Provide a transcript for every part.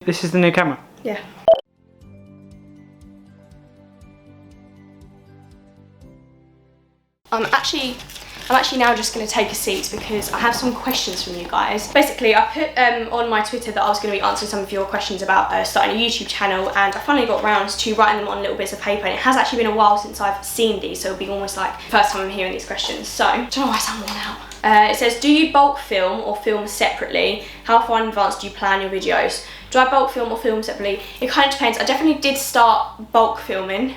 This is the new camera? Yeah. I'm actually now just going to take a seat because I have some questions from you guys. Basically, I put on my Twitter that I was going to be answering some of your questions about starting a YouTube channel, and I finally got around to writing them on little bits of paper, and it has actually been a while since I've seen these, so it'll be almost like the first time I'm hearing these questions. So, I don't know why I sound worn out. It says, do you bulk film or film separately? How far in advance do you plan your videos? Do I bulk film or film separately? It kind of depends. I definitely did start bulk filming,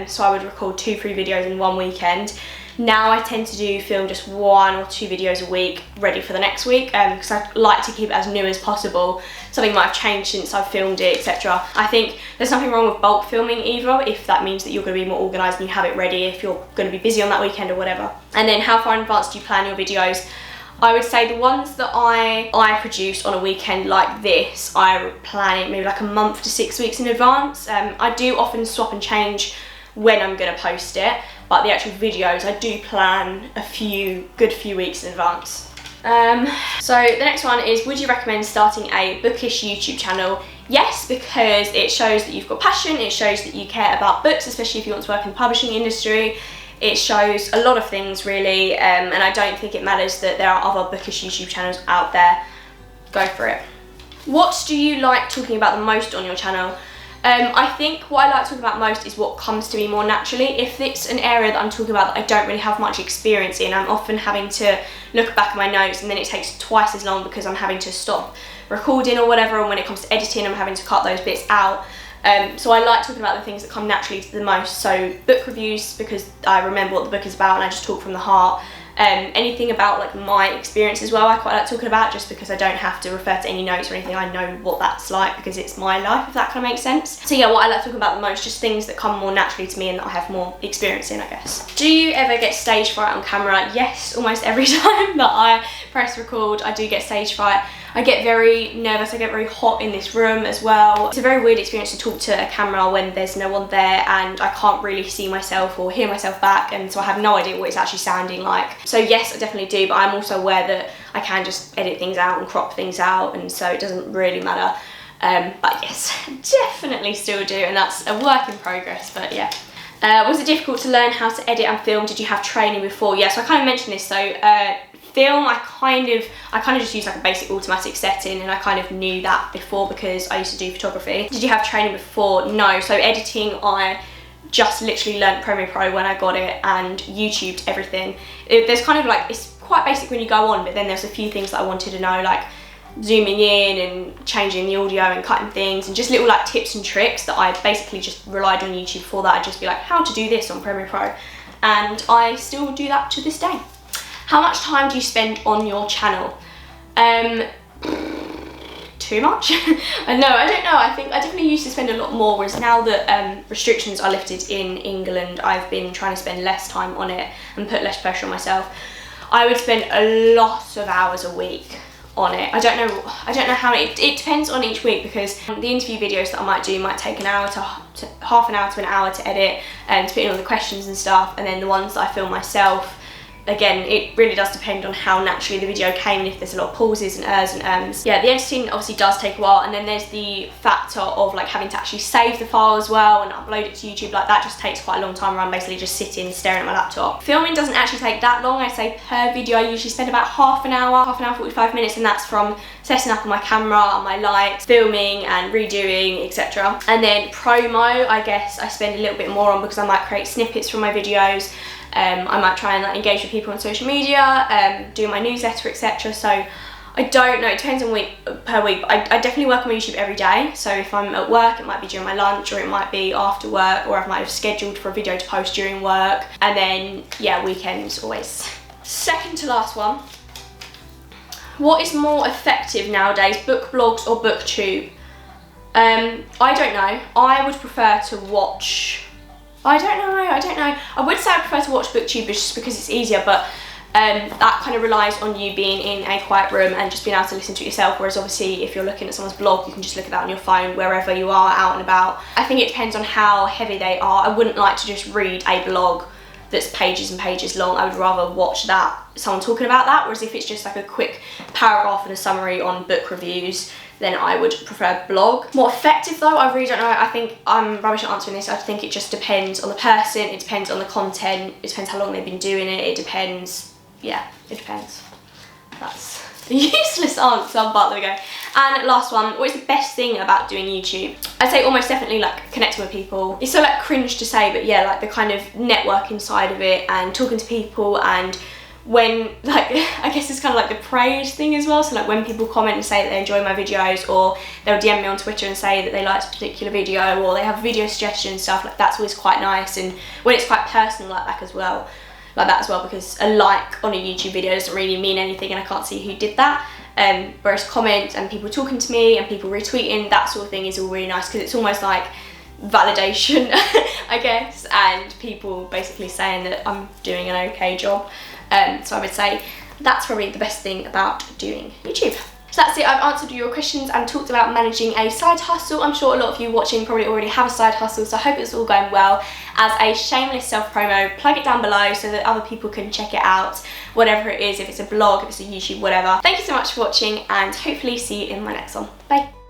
so I would record 2-3 videos in one weekend. Now I tend to film just 1 or 2 videos a week ready for the next week, because I like to keep it as new as possible. Something might have changed since I've filmed it, etc. I think there's nothing wrong with bulk filming either, if that means that you're going to be more organised and you have it ready if you're going to be busy on that weekend or whatever. And then how far in advance do you plan your videos? I would say the ones that I produce on a weekend like this, I plan it maybe like a month to 6 weeks in advance. I do often swap and change when I'm going to post it, but the actual videos I do plan a good few weeks in advance. So the next one is, would you recommend starting a bookish YouTube channel? Yes, because it shows that you've got passion, it shows that you care about books, especially if you want to work in the publishing industry. It shows a lot of things really, and I don't think it matters that there are other bookish YouTube channels out there. Go for it. What do you like talking about the most on your channel? I think what I like talking about most is what comes to me more naturally. If it's an area that I'm talking about that I don't really have much experience in, I'm often having to look back at my notes, and then it takes twice as long because I'm having to stop recording or whatever, and when it comes to editing I'm having to cut those bits out. So I like talking about the things that come naturally to the most. So book reviews, because I remember what the book is about and I just talk from the heart. Anything about like my experience as well, I quite like talking about, just because I don't have to refer to any notes or anything. I know what that's like because it's my life, if that kind of makes sense. So yeah, what I like talking about the most, just things that come more naturally to me and that I have more experience in, I guess. Do you ever get stage fright on camera? Yes, almost every time that I press record I do get stage fright. I get very nervous, I get very hot in this room as well. It's a very weird experience to talk to a camera when there's no one there and I can't really see myself or hear myself back, and so I have no idea what it's actually sounding like. So yes, I definitely do, but I'm also aware that I can just edit things out and crop things out, and so it doesn't really matter. But yes, definitely still do, and that's a work in progress, but yeah. Was it difficult to learn how to edit and film? Did you have training before? Yeah, so I kind of mentioned this, so film, I kind of just used like a basic automatic setting, and I kind of knew that before because I used to do photography. Did you have training before? No. So editing, I just literally learnt Premiere Pro when I got it and YouTubed everything. There's kind of like, it's quite basic when you go on, but then there's a few things that I wanted to know, like zooming in and changing the audio and cutting things, and just little like tips and tricks that I basically just relied on YouTube for. That I'd just be like, how to do this on Premiere Pro, and I still do that to this day. How much time do you spend on your channel? Too much? No, I don't know. I think I definitely used to spend a lot more, whereas now that restrictions are lifted in England, I've been trying to spend less time on it and put less pressure on myself. I would spend a lot of hours a week on it. I don't know how many. It depends on each week, because the interview videos that I might do might take an hour to half an hour to an hour to edit and to put in all the questions and stuff, and then the ones that I film myself, again, it really does depend on how naturally the video came and if there's a lot of pauses and ers and ums. Yeah, the editing obviously does take a while, and then there's the factor of like having to actually save the file as well and upload it to YouTube. Like that just takes quite a long time, where I'm basically just sitting staring at my laptop. Filming doesn't actually take that long. I'd say per video I usually spend about half an hour, 45 minutes, and that's from setting up on my camera and my lights, filming and redoing, etc. And then promo, I guess I spend a little bit more on, because I might create snippets from my videos. I might try and like engage with people on social media, do my newsletter, etc. So I don't know, it depends on per week. I definitely work on my YouTube every day. So if I'm at work, it might be during my lunch, or it might be after work, or I might have scheduled for a video to post during work. And then yeah, weekends always. Second to last one. What is more effective nowadays, book blogs or booktube? I don't know. I would prefer to watch. I don't know. I would say I prefer to watch booktube just because it's easier, but that kind of relies on you being in a quiet room and just being able to listen to it yourself, whereas obviously if you're looking at someone's blog, you can just look at that on your phone wherever you are out and about. I think it depends on how heavy they are. I wouldn't like to just read a blog that's pages and pages long, I would rather watch that, someone talking about that, whereas if it's just like a quick paragraph and a summary on book reviews, then I would prefer blog. More effective though, I really don't know. I think I'm rubbish at answering this. I think it just depends on the person, it depends on the content, it depends how long they've been doing it, it depends, yeah, it depends. That's a useless answer, but there we go. And last one, what is the best thing about doing YouTube? I'd say almost definitely like connecting with people. It's so like cringe to say, but yeah, like the kind of networking side of it and talking to people, and when like, I guess it's kind of like the praise thing as well. So like when people comment and say that they enjoy my videos, or they'll DM me on Twitter and say that they liked a particular video, or they have video suggestions and stuff, like that's always quite nice. And when it's quite personal like that as well, because a like on a YouTube video doesn't really mean anything and I can't see who did that. Whereas comments and people talking to me and people retweeting, that sort of thing is all really nice, because it's almost like validation, I guess, and people basically saying that I'm doing an okay job. So I would say that's probably the best thing about doing YouTube. So that's it, I've answered all your questions and talked about managing a side hustle. I'm sure a lot of you watching probably already have a side hustle, so I hope it's all going well. As a shameless self-promo, plug it down below so that other people can check it out, whatever it is, if it's a blog, if it's a YouTube, whatever. Thank you so much for watching, and hopefully see you in my next one. Bye.